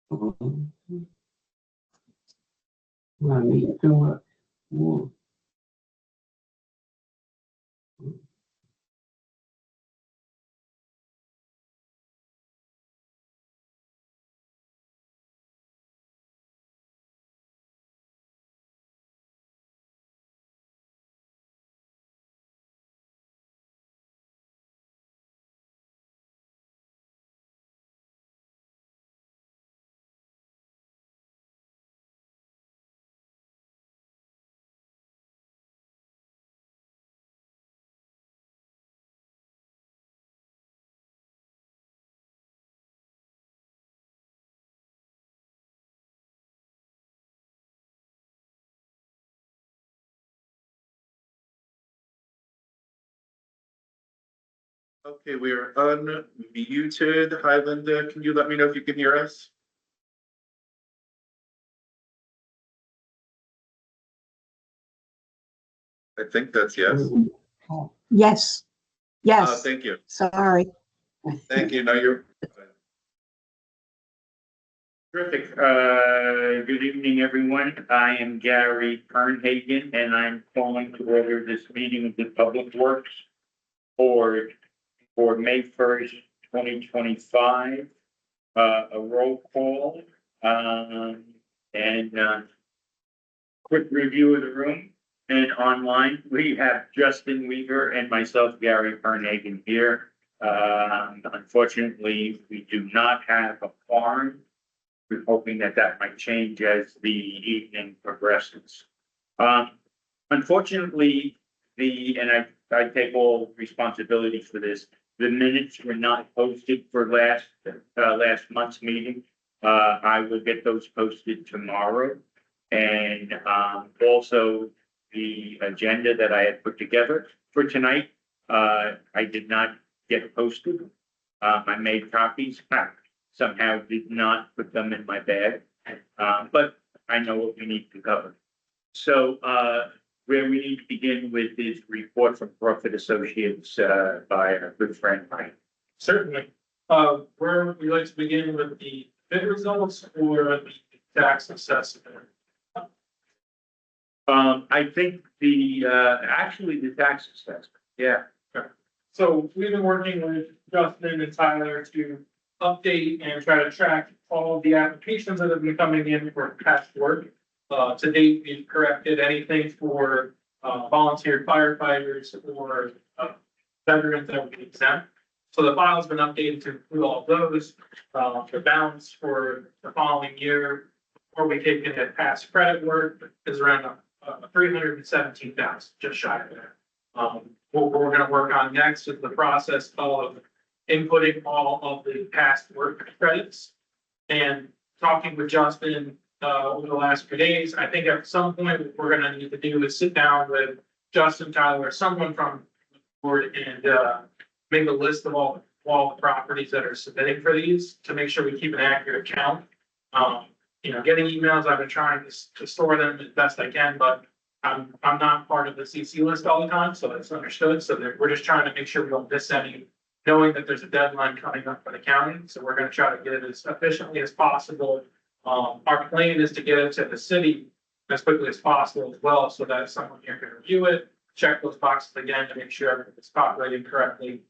Not eating too much. Mm. Okay, we are unmuted. Hi, Linda. Can you let me know if you can hear us? I think that's yes. Yes, yes, Thank you. sorry. Thank you. No, you're. Terrific. Good evening, everyone. I am Gary Kernhagen, and I'm calling to order this meeting of the Public Works Board for May 1st, 2025. A roll call, and quick review of the room and online. We have Justin Weaver and myself, Gary Kernhagen here. Unfortunately, we do not have a quorum. We're hoping that that might change as the evening progresses. Unfortunately, and I take all responsibility for this, the minutes were not posted for last month's meeting. I will get those posted tomorrow. And also the agenda that I had put together for tonight, I did not get posted. I made copies. Somehow did not put them in my bag, but I know what we need to cover. So where we need to begin with is report from Crawford Associates by our good friend Mike. Certainly. Where would we like to begin with the bid results or the tax assessment? I think actually the tax assessment. Yeah. So we've been working with Justin and Tyler to update and try to track all of the applications that have been coming in for past work. To date, we've corrected anything for volunteer firefighters or veterans that would be exempt. So the file's been updated to include all of those. The balance for the following year, before we take in at past credit work, is around 317,000, just shy of that. What we're going to work on next is the process of inputting all of the past work credits and talking with Justin over the last few days. I think at some point what we're going to need to do is sit down with Justin, Tyler, someone from the board and make a list of all the properties that are submitting for these to make sure we keep an accurate count. Getting emails, I've been trying to store them as best I can, but I'm not part of the CC list all the time, so that's understood. So we're just trying to make sure we don't miss any, knowing that there's a deadline coming up for the county. So we're going to try to get it as efficiently as possible. Our plan is to get it to the city as quickly as possible as well, so that someone here can review it, check those boxes again to make sure everything's populated correctly.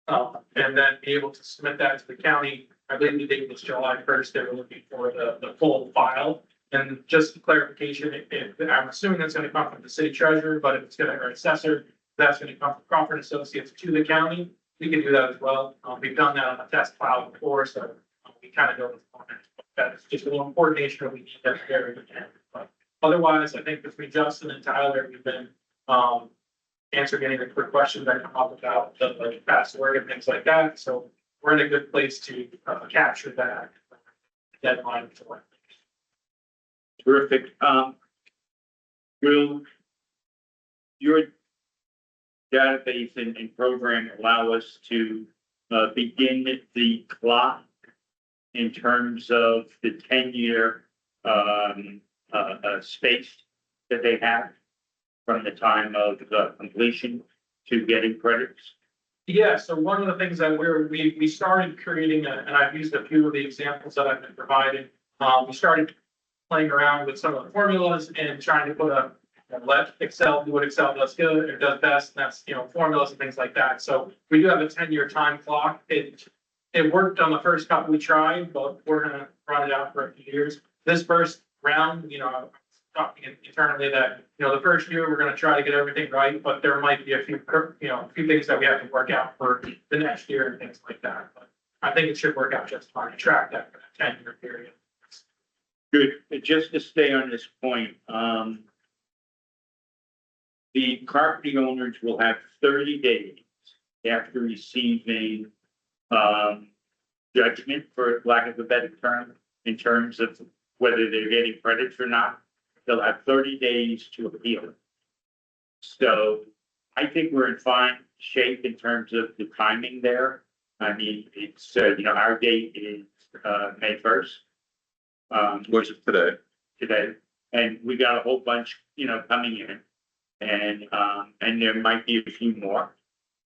And then be able to submit that to the county. I believe the date was July 1st. They were looking for the full file. And just clarification, I'm assuming that's going to come from the city treasurer, but if it's going to, or assessor, that's going to come from Crawford Associates to the county. We can do that as well. We've done that on a test file before, so we kind of know the format. That's just a little coordination that we need to very again. But otherwise, I think between Justin and Tyler, we've been answering any of the quick questions that come up about the past work and things like that. So we're in a good place to capture that deadline. Terrific. Will your database and program allow us to begin the clock in terms of the 10-year space that they have from the time of completion to getting credits? Yeah, so one of the things that we started creating, and I've used a few of the examples that I've been providing. We started playing around with some of the formulas and trying to put let Excel do what Excel does good or does best, and that's, formulas and things like that. So we do have a 10-year time clock. It worked on the first couple we tried, but we're gonna run it out for a few years. This first round, talking internally that, the first year, we're gonna try to get everything right, but there might be a few things that we have to work out for the next year and things like that. But I think it should work out just fine to track that for that 10-year period. Good, just to stay on this point, the property owners will have 30 days after receiving, judgment, for lack of a better term, in terms of whether they're getting credits or not. They'll have 30 days to appeal. So I think we're in fine shape in terms of the timing there. I mean, it's, our date is, May 1st. Which is today. Today, and we got a whole bunch, coming in. And there might be a few more,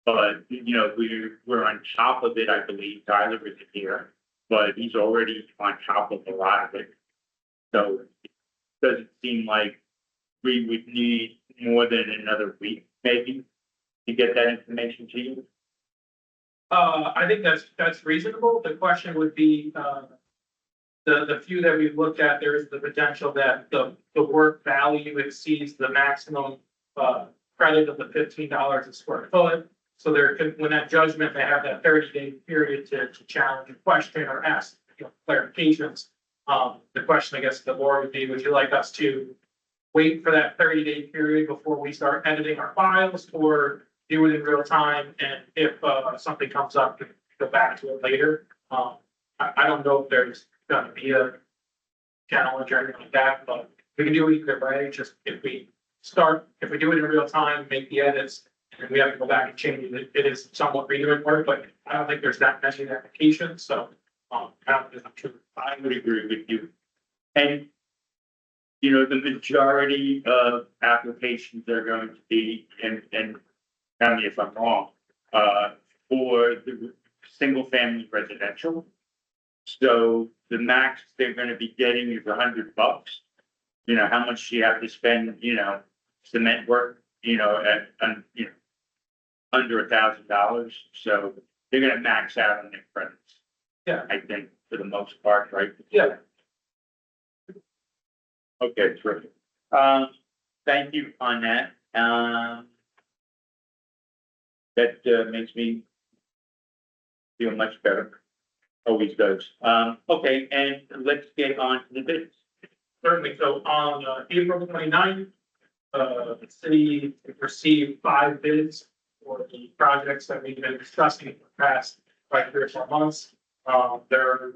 but, we're on top of it, I believe. Tyler isn't here, but he's already on top of a lot of it. So it doesn't seem like we would need more than another week, maybe, to get that information to you. I think that's reasonable. The question would be, the few that we've looked at, there is the potential that the work value exceeds the maximum credit of the $15 a square foot. So there could, when that judgment, they have that 30-day period to challenge a question or ask clarifications. The question, I guess, the board would be, would you like us to wait for that 30-day period before we start editing our files, or do it in real time? And if something comes up, go back to it later. I don't know if there's gonna be a challenge or anything like that, but we can do it either way. Just if we do it in real time, make the edits, and then we have to go back and change it, it is somewhat redoing work, but I don't think there's that many applications, so I don't think it's true. I would agree with you. And, the majority of applications are going to be, and tell me if I'm wrong, for the single family residential. So the max they're gonna be getting is $100. How much do you have to spend, cement work, at, under $1,000. So they're gonna max out on their credits. Yeah. I think for the most part, right? Yeah. Okay, terrific. Thank you on that. That makes me feel much better. Always does. Okay, and let's get on to the bids. Certainly. So on April 29th, the city received 5 bids for the projects that we've been discussing for the past 3 or 4 months. They're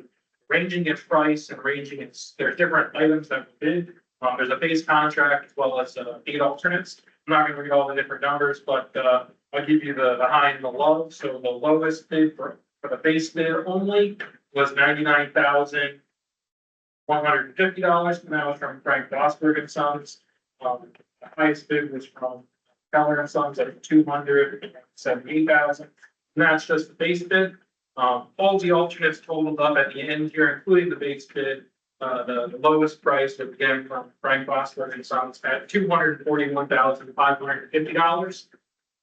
ranging its price and there's different items that we bid. There's a base contract as well as 8 alternates. I'm not gonna read all the different numbers, but I'll give you the high and the low. So the lowest bid for the base bid only was $99,150, and that was from Frank Dosberg and Sons. The highest bid was from Keller and Sons at $278,000, and that's just the base bid. All the alternates totaled up at the end here, including the base bid. The lowest price was again from Frank Dosberg and Sons at $241,550.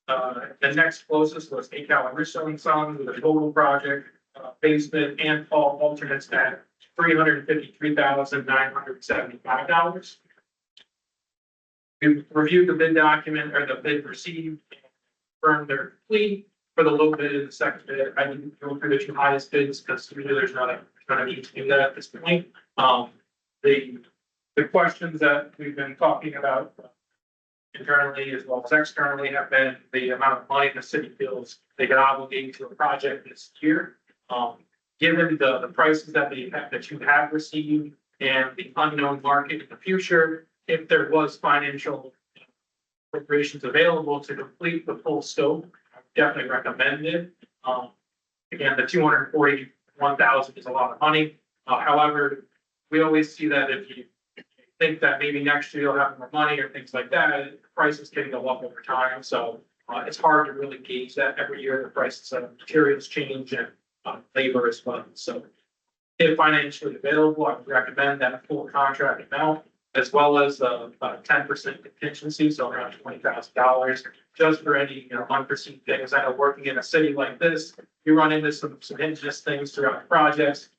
The next closest was Cal and Russo and Sons with a total project base bid and all alternates at $353,975. We reviewed the bid document or the bid received, confirmed they're complete. For the low bid and the second bid, I didn't go through the 2 highest bids because really there's not a need to do that at this point. The questions that we've been talking about internally as well as externally have been the amount of money the city feels they can obligate to a project this year. Given the prices that you have received and the unknown market in the future, if there was financial appropriations available to complete the full scope, I would definitely recommend it. Again, the $241,000 is a lot of money. However, we always see that if you think that maybe next year you'll have more money or things like that, prices can go up over time. So It's hard to really gauge that every year. The prices of materials change and labor as well. So if financially available, I would recommend that full contract amount as well as a 10% contingency, so around $20,000, just for any, unforeseen things. I know working in a city like this, you run into some indigenous things throughout projects,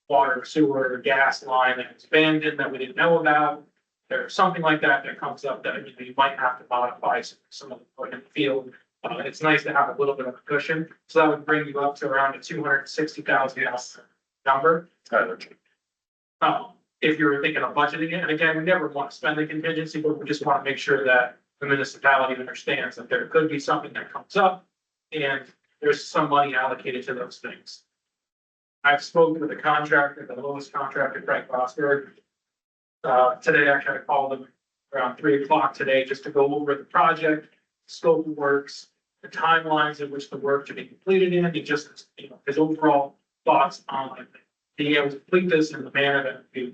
water, sewer, gas line that's abandoned that we didn't know about. There's something like that that comes up that you might have to modify some of the equipment in the field. It's nice to have a little bit of a cushion, so that would bring you up to around a $260,000 number. If you were thinking of budgeting it, and again, we never want to spend the contingency, but we just want to make sure that the municipality understands that there could be something that comes up and there's some money allocated to those things. I've spoken with the contractor, the lowest contractor, Frank Rosberg. Today, I kind of called him around 3 o'clock today just to go over the project, scope of works, the timelines in which the work to be completed in, and just, his overall thoughts on being able to complete this in the manner that the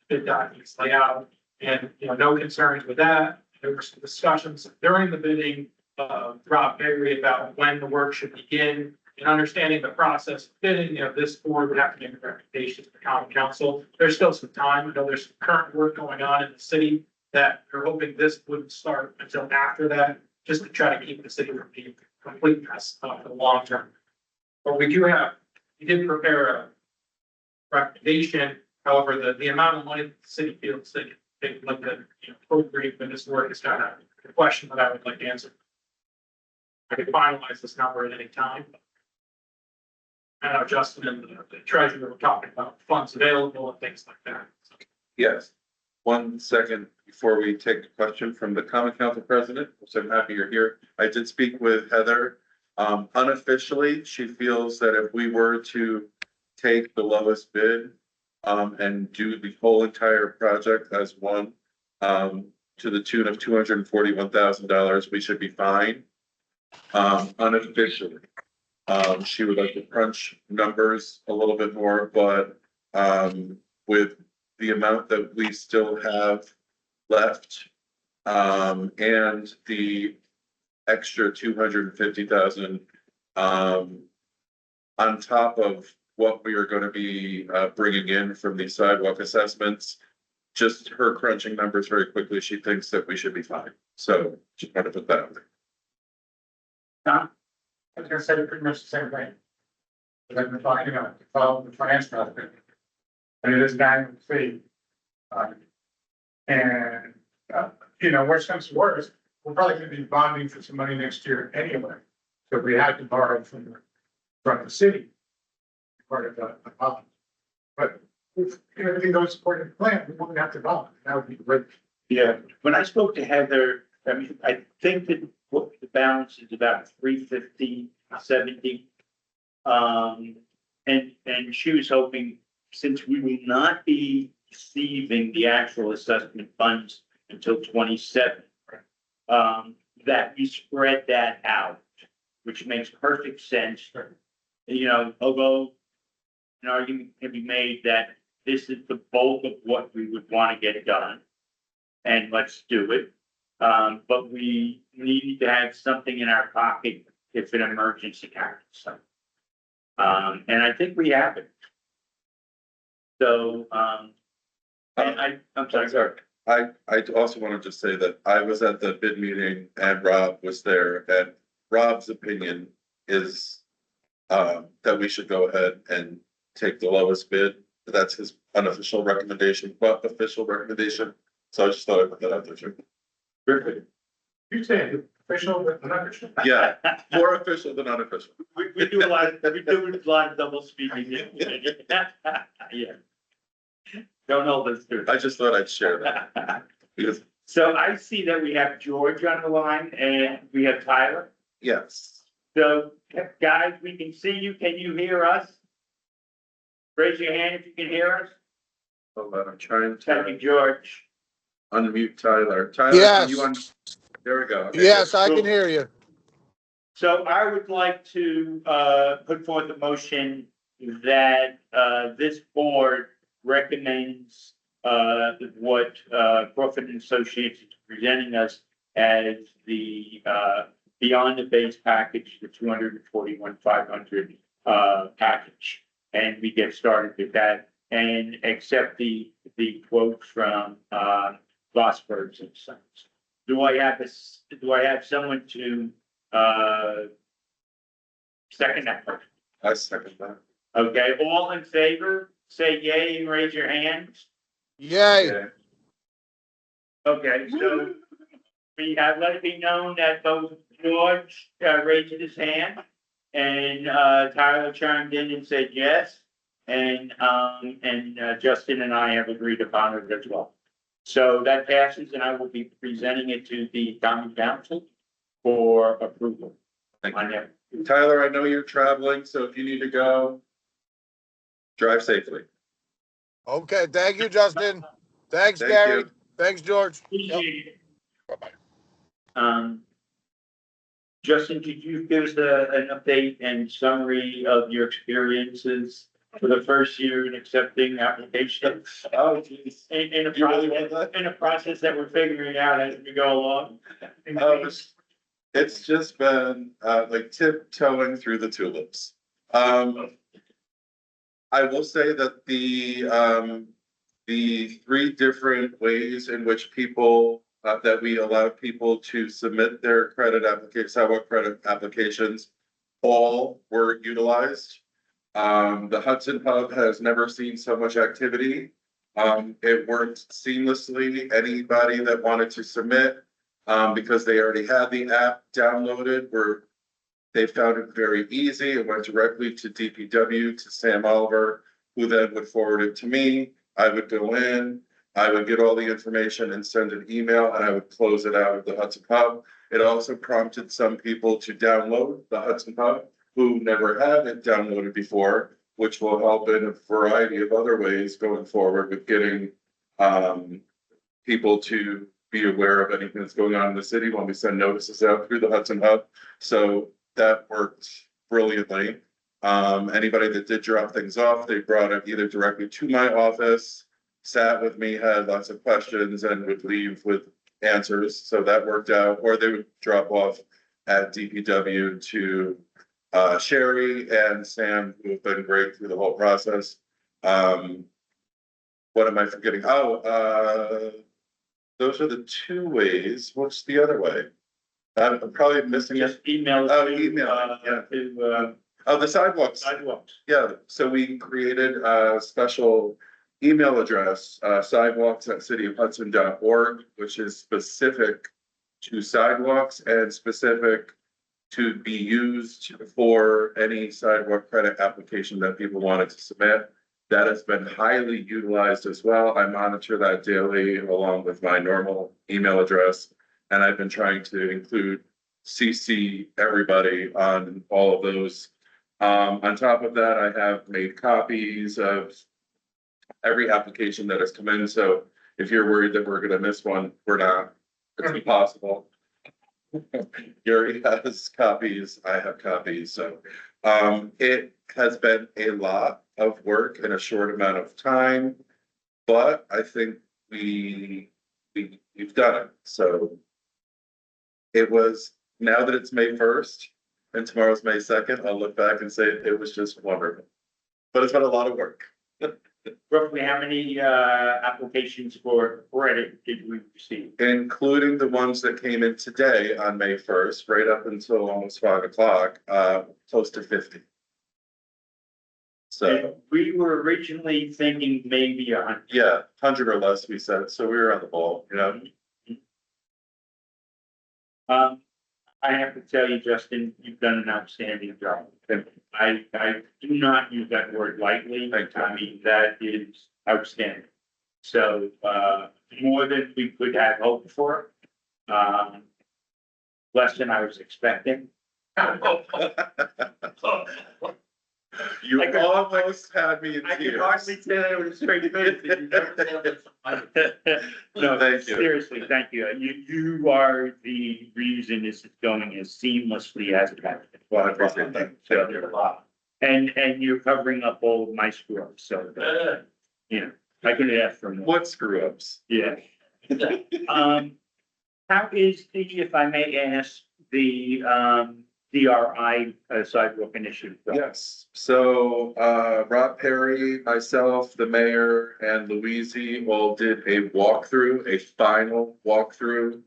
bid documents lay out. And, no concerns with that. There were some discussions during the bidding, Rob Berry, about when the work should begin. And understanding the process of bidding, this board would have to make a recommendation to the common council. There's still some time. I know there's some current work going on in the city that we're hoping this wouldn't start until after that, just to try to keep the city from being a complete mess for the long term. But we did prepare a recommendation. However, the amount of money the city feels they like to appropriate for this work is kind of a question that I would like to answer. I could finalize this number at any time. I know Justin and the treasurer were talking about funds available and things like that. Yes. 1 second before we take a question from the common council president, so I'm happy you're here. I did speak with Heather. Unofficially, she feels that if we were to take the lowest bid and do the whole entire project as one to the tune of $241,000, we should be fine. Unofficially. She would like to crunch numbers a little bit more, but with the amount that we still have left and the extra 250,000 on top of what we are going to be bringing in from these sidewalk assessments, just her crunching numbers very quickly, she thinks that we should be fine. So just want to put that out there. Tom, I was gonna say pretty much the same thing. I've been talking about the finance project. And it is 9 feet. Worst comes to worst, we're probably gonna be bonding for some money next year anyway. So we had to borrow from the city. Part of the bond. But if everything goes according to plan, we wouldn't have to bond. That would be great. Yeah, when I spoke to Heather, I think that what the balance is about 350, 70. And she was hoping, since we will not be receiving the actual assessment funds until 27, that we spread that out, which makes perfect sense. Although an argument can be made that this is the bulk of what we would want to get done, and let's do it. But we need to have something in our pocket if an emergency happens. And I think we have it. So, and I'm sorry. I also want to just say that I was at the bid meeting and Rob was there, and Rob's opinion is that we should go ahead and take the lowest bid. That's his unofficial recommendation, but official recommendation. So I just thought I'd put that out there too. Perfect. You say official but unofficial. Yeah, more official than unofficial. We do a lot of double speaking. Yeah. Don't hold us to it. I just thought I'd share that. Because, So I see that we have George on the line and we have Tyler. yes. So guys, we can see you. Can you hear us? Raise your hand if you can hear us. Hold on, I'm trying Thank you, to George. unmute Tyler. Tyler, Yes. can you there we go. Okay, Yes, I cool. can hear you. So I would like to put forth a motion that this board recommends what Crawford and Associates is presenting us as the, beyond the base package, the 241,500 package. And we get started with that and accept the quote from, Vosburgh and Sons. Do I have someone to, second that motion? I second that. Okay, all in favor, say yay and raise your hands. Yay. Yeah. Okay, so we have let it be known that both George raised his hand and Tyler chimed in and said yes. And Justin and I have agreed upon it as well. So that passes and I will be presenting it to the common council for approval. Thank On you. that. Tyler, I know you're traveling, so if you need to go, drive safely. Okay, thank you, Justin. Thanks, Thank Gary. you. Thanks, George. Appreciate it. Bye-bye. Justin, could you give us an update and summary of your experiences for the first year in accepting applications? Oh, geez. In a You really want process, that? in a process that we're figuring out as we go along? It's just been, like tiptoeing through the tulips. I will say that the three different ways in which people, that we allow people to submit their credit application, sidewalk credit applications, all were utilized. The Hudson Hub has never seen so much activity. It worked seamlessly. Anybody that wanted to submit, because they already had the app downloaded, they found it very easy. It went directly to DPW, to Sam Oliver, who then would forward it to me. I would go in, I would get all the information and send an email, and I would close it out of the Hudson Hub. It also prompted some people to download the Hudson Hub who never had it downloaded before, which will help in a variety of other ways going forward with getting people to be aware of anything that's going on in the city when we send notices out through the Hudson Hub. So that worked brilliantly. Anybody that did drop things off, they brought it either directly to my office, sat with me, had lots of questions, and would leave with answers. So that worked out. Or they would drop off at DPW to Sherry and Sam, who have been great through the whole process. What am I forgetting? Those are the two ways. What's the other way? I'm probably missing it. Just email. Oh, to, email, yeah. To Oh, the sidewalks. sidewalks. Yeah, so we created a special email address, sidewalks@cityofhudson.org, which is specific to sidewalks and specific to be used for any sidewalk credit application that people wanted to submit. That has been highly utilized as well. I monitor that daily along with my normal email address. And I've been trying to include CC everybody on all of those. On top of that, I have made copies of every application that has come in. So if you're worried that we're gonna miss one, we're not. It's impossible. Yuri has copies, I have copies, so it has been a lot of work in a short amount of time. But I think we've done it, so. It was, now that it's May 1st and tomorrow's May 2nd, I'll look back and say it was just wonderful. But it's been a lot of work. Roughly how many applications for credit did we receive? Including the ones that came in today on May 1st, right up until almost 5 o'clock, close to 50. So, And we were originally thinking maybe 100. yeah, 100 or less, we said, so we were on the ball, you know? I have to tell you, Justin, you've done an outstanding job. I do not use that word lightly. Thank you. I mean, that is outstanding. So, more than we could have hoped for. Less than I was expecting. You I could- almost had me in I can tears. hardly say that with a straight face. that you never told us. No, Thank you. seriously, thank you. You are the reason this is going as seamlessly as it has. Well, I appreciate that. So there's a lot. And you're covering up all of my screw ups, so, you know, I couldn't ask for more. What screw ups? Yeah. How is the, if I may ask, the, DRI sidewalk initiative? going? Yes, so, Rob Perry, myself, the mayor, and Louise all did a walkthrough, a final walkthrough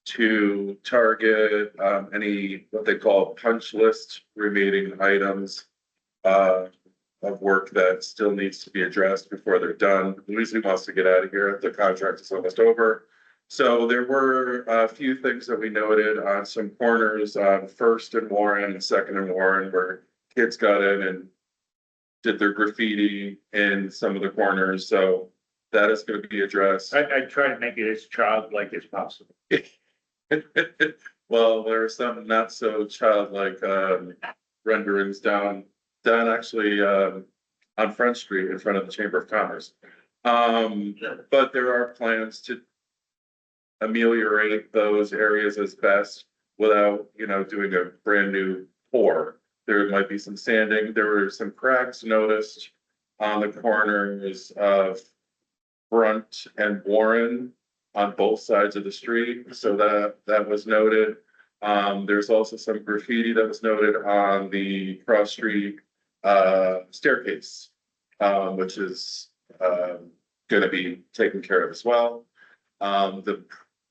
to target, any, what they call punch list remaining items, of work that still needs to be addressed before they're done. Louise wants to get out of here. The contract is almost over. So there were a few things that we noted on some corners on First and Warren and Second and Warren where kids got in and did their graffiti in some of the corners. So that is going to be addressed. I try to make it as childlike as possible. Well, there are some not so childlike renderings down actually on Front Street in front of the Chamber of Commerce. But there are plans to ameliorate those areas as best without, doing a brand new pour. There might be some sanding. There were some cracks noticed on the corners of Front and Warren on both sides of the street. So that was noted. There's also some graffiti that was noted on the cross street staircase, which is gonna be taken care of as well.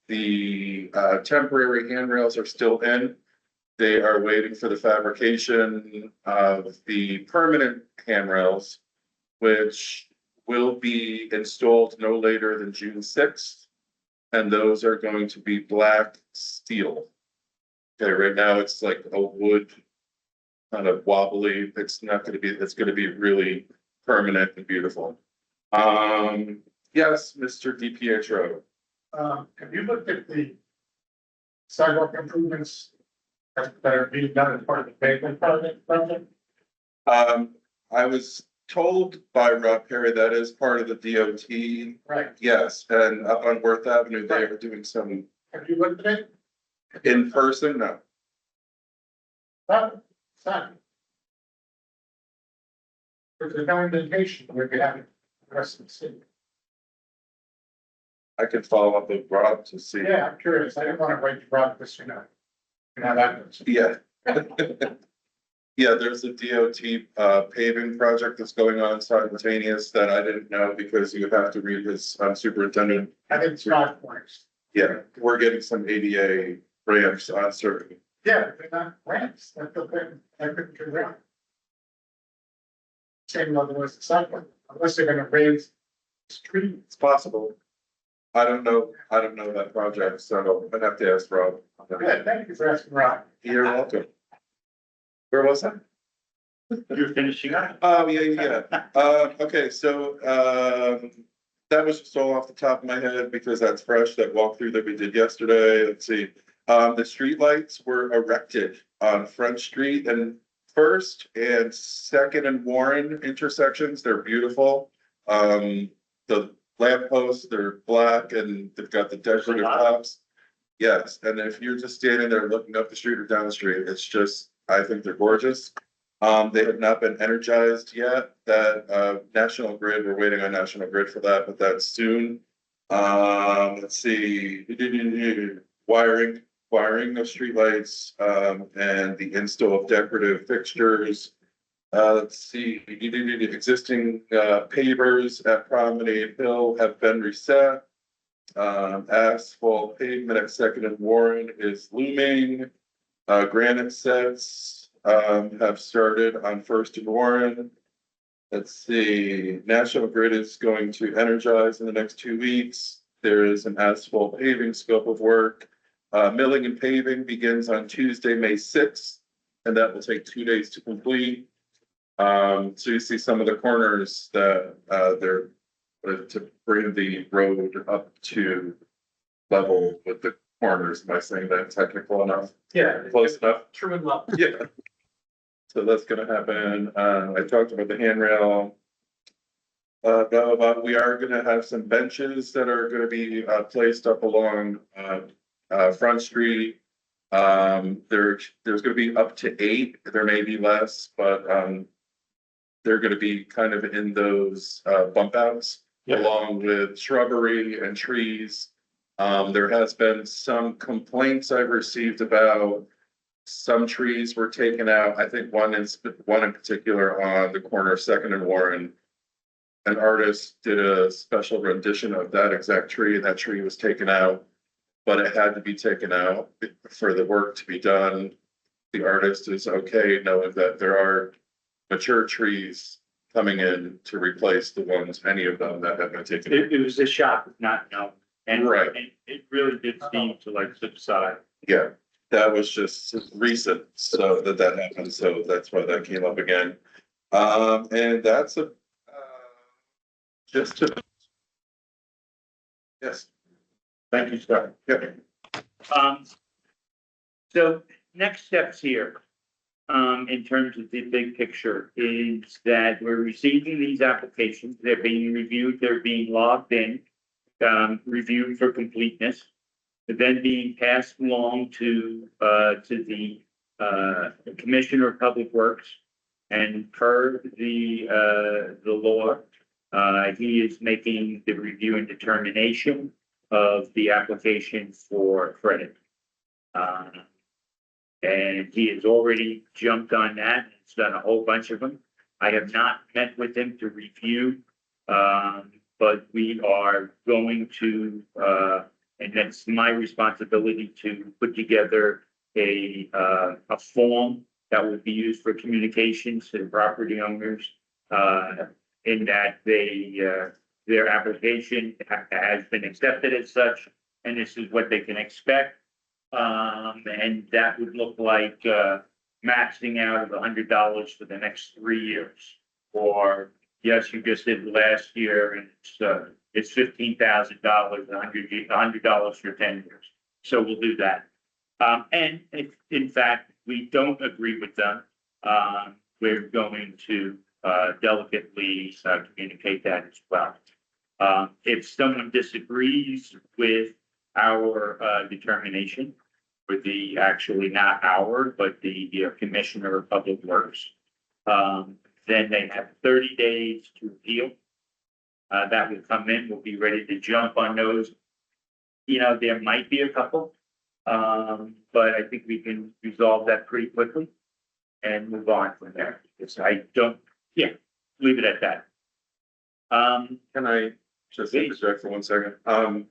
The temporary handrails are still in. They are waiting for the fabrication of the permanent handrails, which will be installed no later than June 6th. And those are going to be black steel. Okay, right now it's like a wood kind of wobbly. It's not gonna be, it's gonna be really permanent and beautiful. Yes, Mr. DiPietro. Have you looked at the sidewalk improvements that are being done as part of the pavement project? I was told by Rob Perry that is part of the DOT. Right. Yes, and up on Worth Avenue, they are doing some Have you looked at it? in person, no. Son. There's no indication where we have it, the rest of the city. I can follow up with Rob to see. Yeah, I'm curious. I didn't want to wait to Rob this, you know. That goes. Yeah. Yeah, there's a DOT paving project that's going on simultaneous that I didn't know because you have to read his superintendent. I think it's 5 points. Yeah, we're getting some ADA ramps on certain. Yeah, they're not ramps. That's the thing. I couldn't figure out. Same level as the sidewalk, unless they're gonna raise the street. It's possible. I don't know that project, so I'd have to ask Rob. Yeah, thank you for asking, Rob. You're welcome. Where was I? You're finishing up. Oh, yeah. Okay, so, that was just all off the top of my head because that's fresh, that walkthrough that we did yesterday. Let's see. The streetlights were erected on Front Street and First and Second and Warren intersections. They're beautiful. The lampposts, they're black and they've got the decorative tops. Yes, and if you're just standing there looking up the street or down the street, it's just, I think they're gorgeous. They have not been energized yet. That National Grid, we're waiting on National Grid for that, but that's soon. Let's see, wiring of streetlights, and the install of decorative fixtures. Let's see, existing pavers at Promenade Hill have been reset. Asphalt pavement at Second and Warren is looming. Granite sets have started on First and Warren. Let's see, National Grid is going to energize in the next 2 weeks. There is an asphalt paving scope of work. Milling and paving begins on Tuesday, May 6th, and that will take 2 days to complete. So you see some of the corners that they're to bring the road up to level with the corners. Am I saying that technical enough? Yeah. Close enough? True and love. Yeah. So that's gonna happen. I talked about the handrail. But we are gonna have some benches that are gonna be placed up along Front Street. There's gonna be up to 8. There may be less, but they're gonna be kind of in those bump outs. Yeah. Along with shrubbery and trees There has been some complaints I've received about some trees were taken out. I think one in particular on the corner of Second and Warren. An artist did a special rendition of that exact tree, and that tree was taken out. But it had to be taken out for the work to be done. The artist is okay knowing that there are mature trees coming in to replace the ones, any of them that have been taken out. It was a shock, not known. And, Right. and it really did seem to like subside. Yeah, that was just recent, so that happened, so that's why that came up again. And that's just to. Yes, Thank you, Scott. yeah, So next steps here, in terms of the big picture is that we're receiving these applications, they're being reviewed, they're being logged in, reviewed for completeness. They're then being passed along to the Commissioner of Public Works. And per the law, he is making the review and determination of the application for credit. And he has already jumped on that. It's done a whole bunch of them. I have not met with him to review, but we are going to, and that's my responsibility to put together a form that will be used for communications to the property owners, in that their application has been accepted as such, and this is what they can expect. And that would look like, maxing out of $100 for the next 3 years. Or, yes, you just did last year and it's $15,000, $100 for 10 years. So we'll do that. And if in fact we don't agree with them, we're going to delicately communicate that as well. If someone disagrees with our determination, with the actually not our, but the Commissioner of Public Works, then they have 30 days to appeal. That will come in, we'll be ready to jump on those. You know, there might be a couple, but I think we can resolve that pretty quickly and move on from there. Because I don't, leave it at that. can I just interject for 1 second?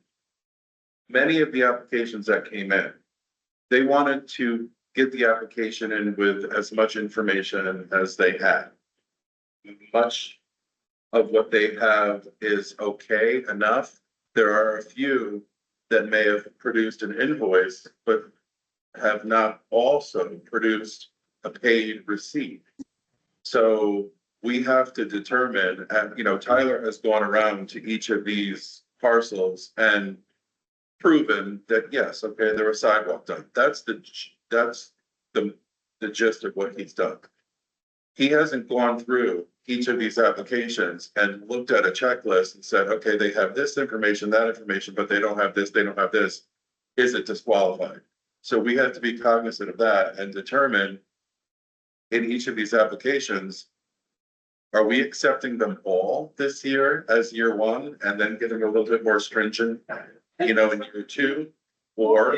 Many of the applications that came in, they wanted to get the application in with as much information as they had. Much of what they have is okay enough. There are a few that may have produced an invoice, but have not also produced a paid receipt. So we have to determine, and, you know, Tyler has gone around to each of these parcels and proven that, yes, okay, there was sidewalk done. That's the gist of what he's done. He hasn't gone through each of these applications and looked at a checklist and said, okay, they have this information, that information, but they don't have this, they don't have this. Is it disqualified? So we have to be cognizant of that and determine in each of these applications, are we accepting them all this year as year one and then getting a little bit more stringent, you know, in year two? Or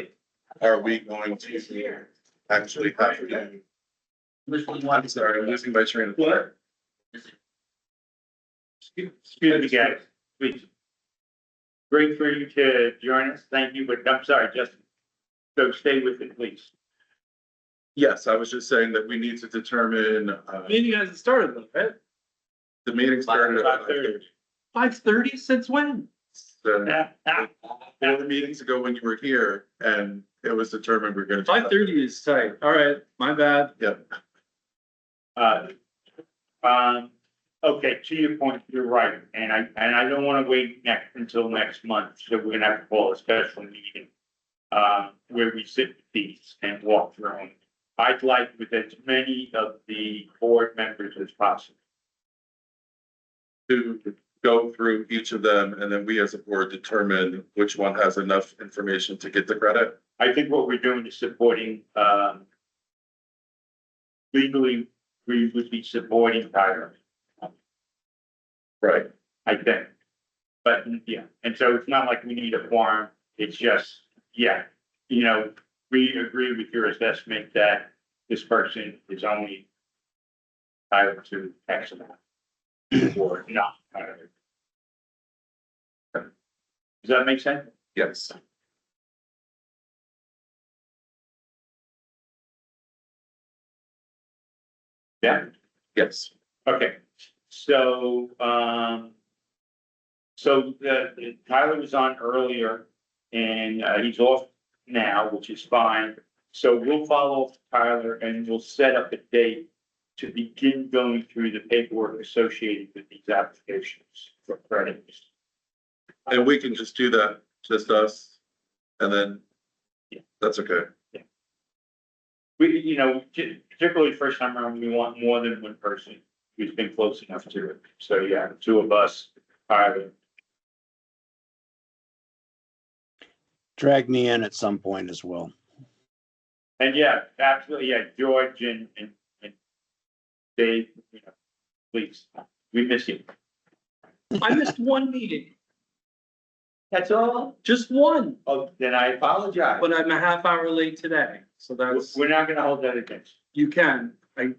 are we going to actually have to? I'm sorry, I'm losing my train of thought. Excuse me, guys, please. Great for you to join us. Thank you, but I'm sorry, Justin. So stay with it, please. Yes, I was just saying that we need to determine, Meeting hasn't started though, right? the meeting started at 5:30. 5:30, since when? 4 meetings ago when you were here, and it was determined we're gonna. 5:30 is tight. All right, my bad. Yep. Okay, to your point, you're right, and I don't wanna wait until next month, so we're gonna have to call a special meeting. Where we sit with these and walk through them. I'd like with as many of the board members as possible. To go through each of them, and then we as a board determine which one has enough information to get the credit. I think what we're doing is supporting, legally, we would be supporting Tyler, Right. I think. But, yeah, and so it's not like we need a quorum It's just, yeah, you know, we agree with your assessment that this person is only entitled to X amount or not. Does that make sense? Yes. Yeah. Yes. Okay, so, Tyler was on earlier and, he's off now, which is fine. So we'll follow up with Tyler and we'll set up a date to begin going through the paperwork associated with these applications for credit. And we can just do that, just us, and then, Yeah. that's okay. We, you know, particularly first time around, we want more than one person who's been close enough to it. So yeah, the two of us, Tyler. Drag me in at some point as well. And yeah, absolutely, yeah, George and Dave, you know, please, we miss you. I missed one meeting, That's all? just one, Oh, then I apologize. but I'm a half hour late today, so that's, We're not gonna hold that against. you can.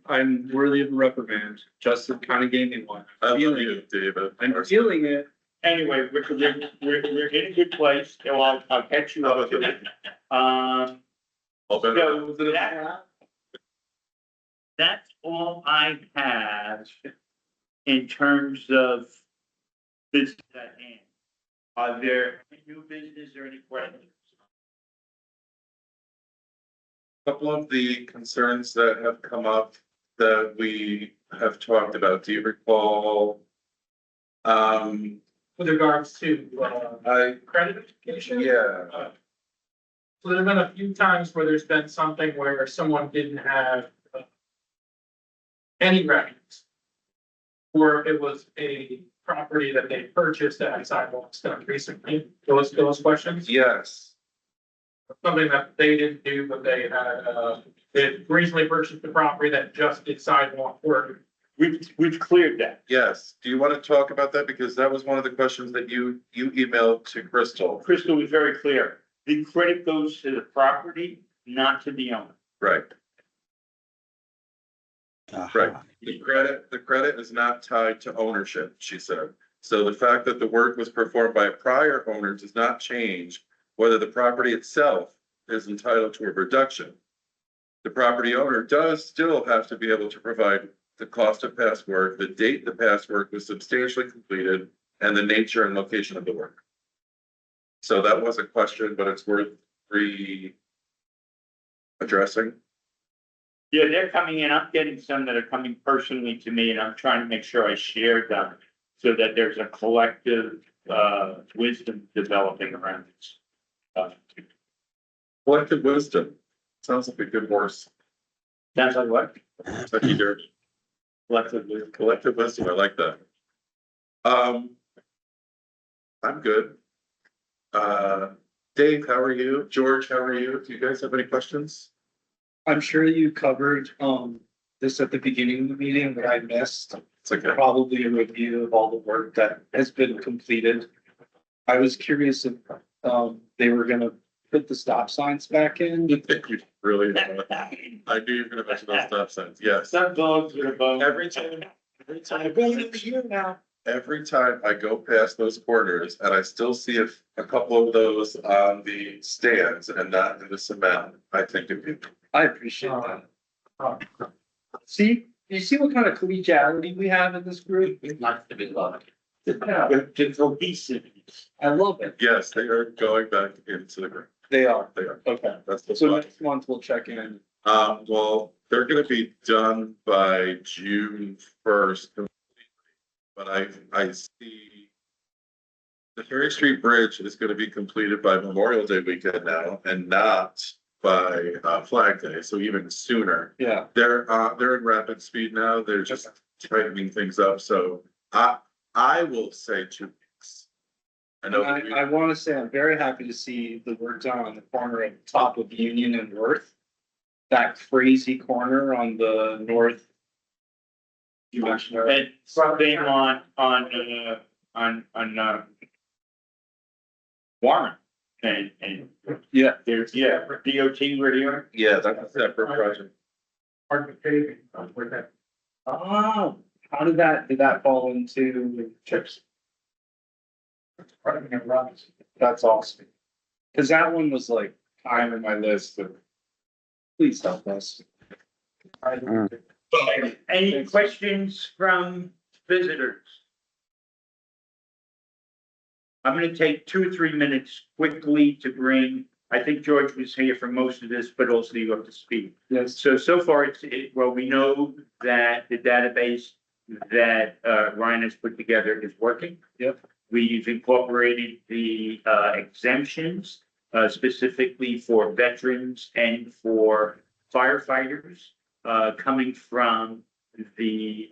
I'm worthy of a reprimand. Justin kind of gave me one. I love Feeling you, it. David. I'm feeling it. Anyway, we're in a good place, so I'll catch you up to it. All better. So that's all I have in terms of business at hand. Are there any new business or any questions? Couple of the concerns that have come up that we have talked about, do you recall? With regards to, credit application? Yeah, So there's been a few times where there's been something where someone didn't have any records. Or it was a property that they purchased that had sidewalks done recently, those questions. yes, Something that they didn't do, but they had recently purchased the property that just did sidewalk work. We've cleared that. yes. Do you want to talk about that? Because that was one of the questions that you emailed to Crystal. Crystal was very clear. The credit goes to the property, not to the owner. Right, Aha. right. The credit is not tied to ownership, she said. So the fact that the work was performed by a prior owner does not change whether the property itself is entitled to a reduction. The property owner does still have to be able to provide the cost of past work, the date the past work was substantially completed, and the nature and location of the work. So that was a question, but it's worth addressing. Yeah, they're coming in. I'm getting some that are coming personally to me and I'm trying to make sure I share them so that there's a collective, wisdom developing around this. Collective wisdom. Sounds like a good horse. Sounds like what? Kentucky Derby. Collectively. Collective wisdom, I like that. I'm good. Dave, how are you? George, how are you? Do you guys have any questions? I'm sure you covered, this at the beginning of the meeting, but I missed It's okay. probably a review of all the work that has been completed. I was curious if, they were gonna put the stop signs back in. You really, I knew you were gonna mention those stop signs, yes. Some dogs are bone. Every time I go past those corners and I still see a couple of those on the stands and not in the cement, I think of you. I appreciate that. See, you see what kind of collegiality we have in this group? Not to be loved. The cohesiveness. I love it. Yes, they are going back into the ground. They are. They are. Okay. That's the So plan. next month we'll check in. Well, they're gonna be done by June 1st. But I see the Ferry Street Bridge is gonna be completed by Memorial Day weekend now and not by Flag Day, so even sooner. Yeah. They're in rapid speed now. They're just tightening things up, so I will say 2 weeks. I know. that we- I want to say I'm very happy to see the work done on the corner at the top of Union and Worth. That crazy corner on the north. You mentioned it. And something on Warren. and Yeah. there's, yeah, DOT radio. Yeah, that's a separate project. Part of the paving, with that Oh, how did that fall into chips. Part of the runs. That's awesome. Cause that one was like high on my list of, please help us. Any questions from visitors? I'm gonna take 2 or 3 minutes quickly to bring, I think George was here for most of this, but also you up to speed. Yes. So far, well, we know that the database that Ryan has put together is working. Yep. We've incorporated the exemptions specifically for veterans and for firefighters coming from the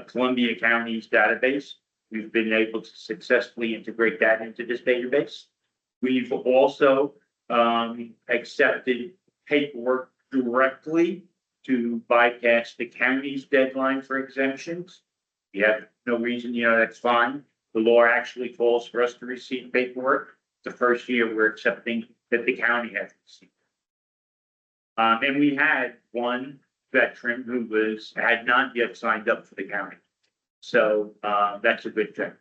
Columbia County's database. We've been able to successfully integrate that into this database. We've also accepted paperwork directly to bypass the county's deadline for exemptions. We have no reason, that's fine. The law actually calls for us to receive paperwork. The first year we're accepting that the county has received. And we had one veteran who had not yet signed up for the county. So that's a good thing.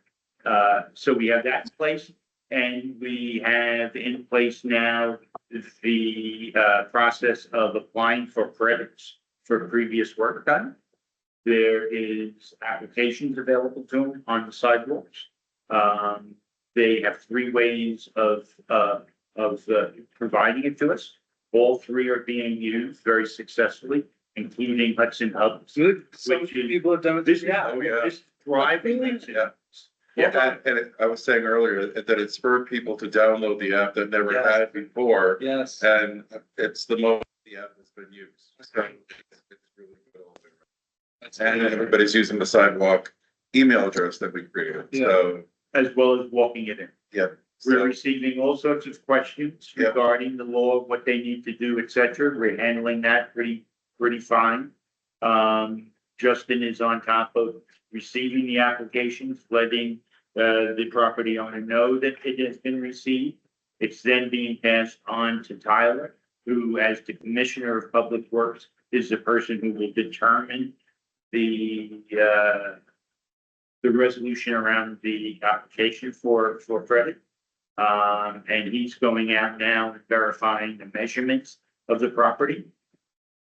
So we have that in place, and we have in place now the process of applying for credits for previous work done. There is applications available to them on the sidewalks. They have 3 ways of providing it to us. All 3 are being used very successfully, including Hudson Hubs. Good. So Which many is- people have done it. This is, Oh, yeah. this driving. Yeah. Yeah, and I was saying earlier that it spurred people to download the app that never Yes. had it before. Yes. And it's the most the app has been used. So it's really good all the way around. And everybody's using the sidewalk email address that we created, so, As well as walking it in. yeah. We're So, receiving all sorts of questions Yeah. regarding the law, what they need to do, et cetera. We're handling that pretty fine. Justin is on top of receiving the applications, letting the property owner know that it has been received. It's then being passed on to Tyler, who, as the Commissioner of Public Works, is the person who will determine the resolution around the application for credit. And he's going out now and verifying the measurements of the property.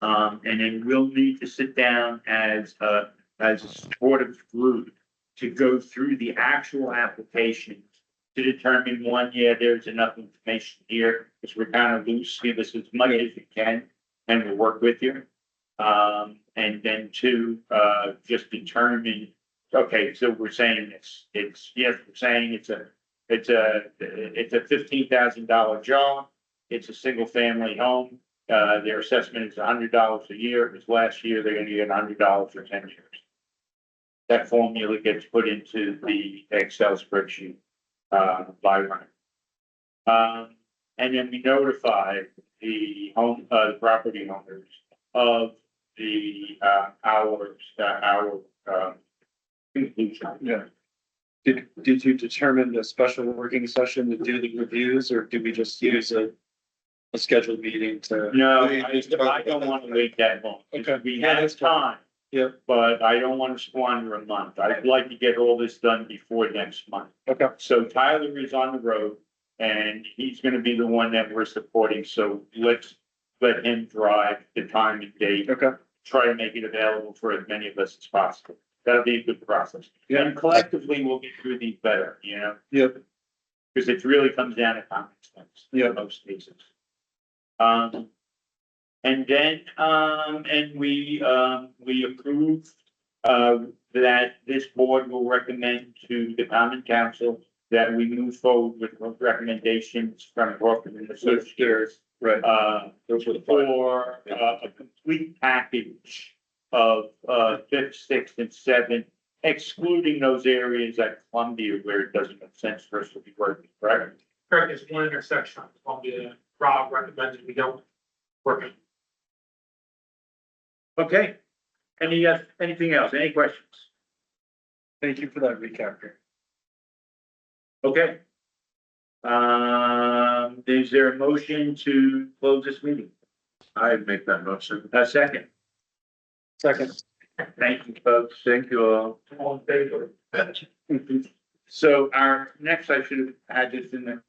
And then we'll need to sit down as a supportive group to go through the actual application to determine, one, yeah, there's enough information here, because we're kind of loose, give us as much as you can, and we'll work with you. And then 2, just determine, okay, so we're saying we're saying it's a $15,000 job. It's a single family home. Their assessment is $100 a year. It was last year, they're gonna get $100 for 10 years. That formula gets put into the Excel spreadsheet, by Ryan. And then we notify the property owners of our conclusion. Yeah. Did you determine the special working session to do the reviews, or do we just use a scheduled meeting to? No, We I just talked don't about want to that. wait that long. Okay. We Yeah, have that's fine. time. Yep. But I don't want to squander a month. I'd like to get all this done before next month. Okay. So Tyler is on the road and he's gonna be the one that we're supporting. So let's let him drive the time and date. Okay. Try to make it available for as many of us as possible. That'll be a good process. Yeah. And collectively, we'll get through these better, Yep. because it really comes down to common sense. Yeah. In most cases. And then, and we approved, that this board will recommend to the common council that we move forward with recommendations from Crawford and Associates, Right. Those were the five. for, a complete package of, 5th, 6th, and 7th, excluding those areas at Columbia where it doesn't make sense for us to be working, correct? Correct, there's one intersection on Columbia, Rob recommended we don't work it. Okay. Anything else? Any questions? Thank you for that recap. Gary. Okay. Is there a motion to close this meeting? I make that motion. A second. Second. Thank you, folks. Thank you all. All in favor? So our next, I should have had this in the